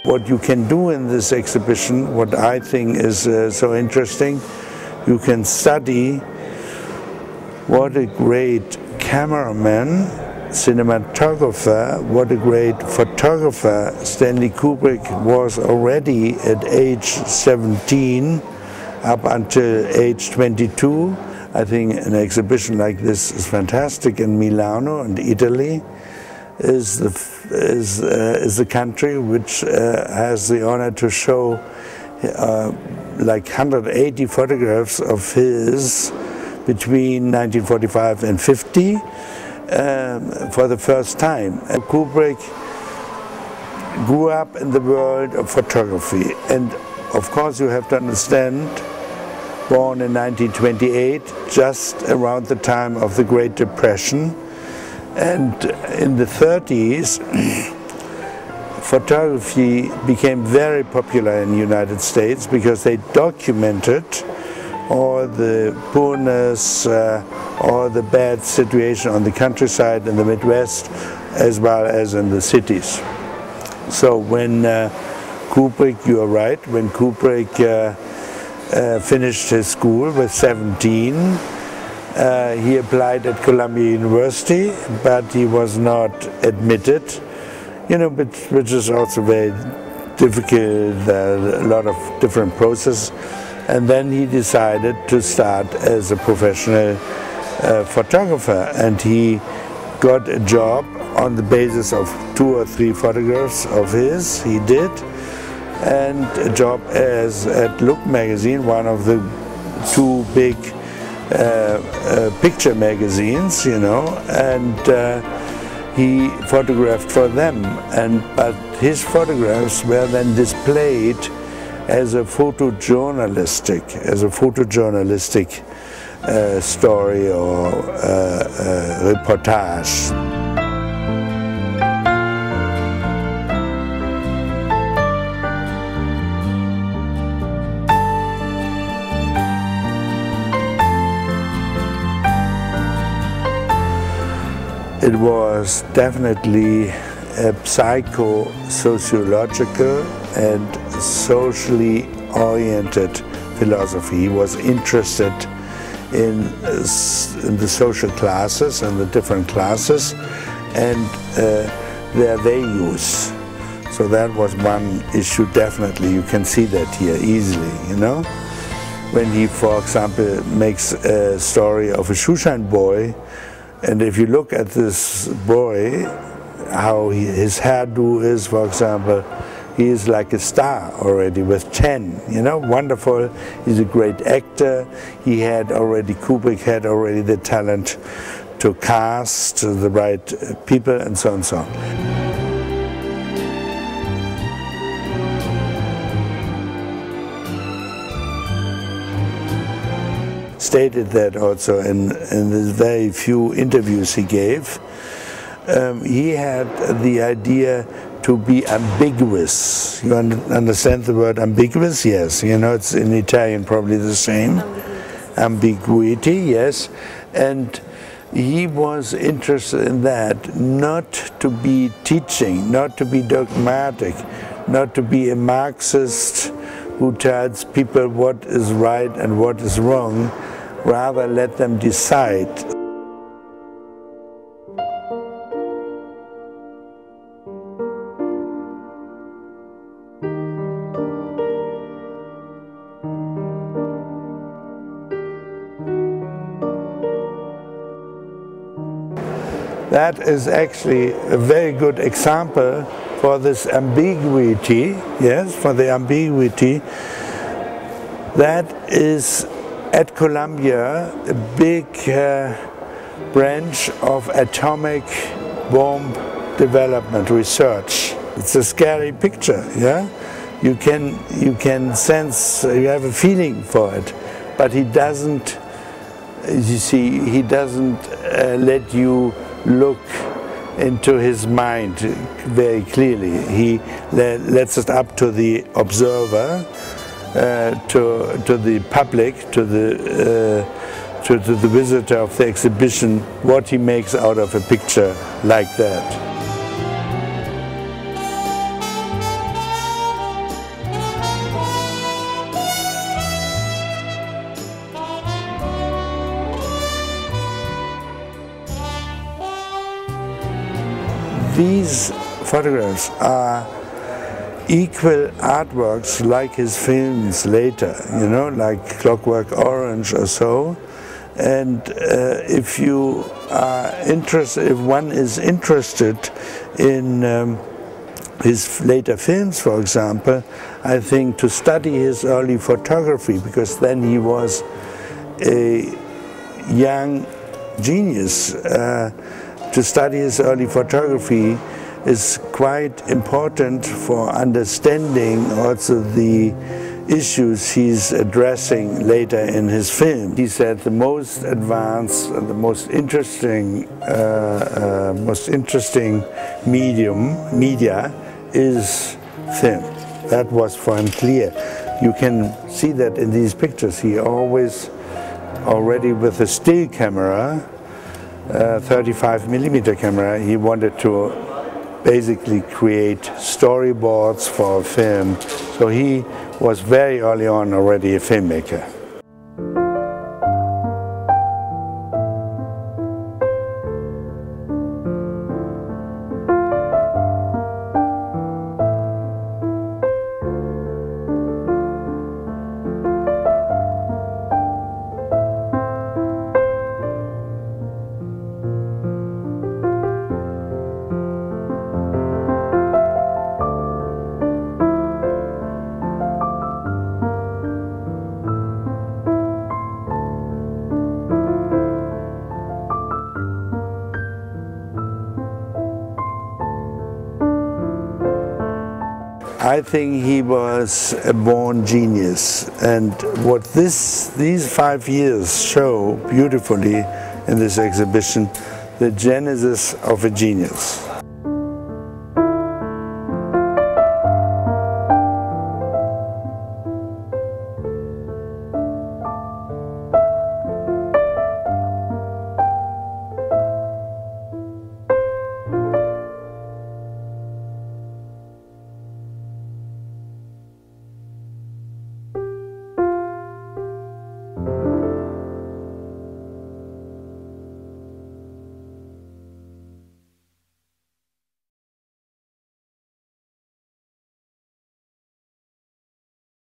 What you can do in this exhibition, what I think is so interesting, you can study what a great cameraman, cinematographer, what a great photographer Stanley Kubrick was already at age 17 up until age 22. I think an exhibition like this is fantastic in Milano and Italy. Is the country which has the honor to show like 180 photographs of his between 1945 and 50 for the first time. Kubrick grew up in the world of photography, and of course you have to understand, born in 1928, just around the time of the Great Depression. And in the 30s, photography became very popular in the United States because they documented all the poorness, all the bad situation on the countryside in the Midwest, as well as in the cities. So when Kubrick, you are right, when Kubrick finished his school with 17, he applied at Columbia University, but he was not admitted, you know, which is also very difficult, a lot of different processes. And then he decided to start as a professional photographer, and he got a job on the basis of 2 or 3 photographs of his, he did, and a job at Look magazine, one of the 2 big picture magazines, you know, and he photographed for them. But his photographs were then displayed as a photojournalistic story or reportage. It was definitely a psycho-sociological and socially oriented philosophy. He was interested in the social classes and the different classes and their values. So that was one issue, definitely. You can see that here easily, you know. When he, for example, makes a story of a shoeshine boy, and if you look at this boy, how his hairdo is, for example, he is like a star already with 10, you know, wonderful. He's a great actor. He had already, Kubrick had already the talent to cast the right people and so on and so on. Stated that also in the very few interviews he gave. He had the idea to be ambiguous. You understand the word ambiguous? Yes. You know, it's in Italian probably the same. Ambiguity, yes. And he was interested in that, not to be teaching, not to be dogmatic, not to be a Marxist who tells people what is right and what is wrong, rather let them decide. That is actually a very good example for this ambiguity, yes, for the ambiguity. That is at Columbia a big branch of atomic bomb development research. It's a scary picture, yeah? You can sense, you have a feeling for it, but he doesn't, you see, he doesn't let you look into his mind very clearly. He lets it up to the observer, to the public, to the visitor of the exhibition, what he makes out of a picture like that. these photographs are equal artworks like his films later, you know, like Clockwork Orange or so. And if you are interested, if one is interested in his later films, for example, I think to study his early photography, because then he was a young genius, to study his early photography is quite important for understanding also the issues he's addressing later in his film. He said the most advanced and the most interesting media is film. That was for him clear. You can see that in these pictures. He always, already with a still camera, 35mm camera, he wanted to basically create storyboards for a film. So he was very early on already a filmmaker. I think he was a born genius, and what these 5 years show beautifully in this exhibition, the genesis of a genius.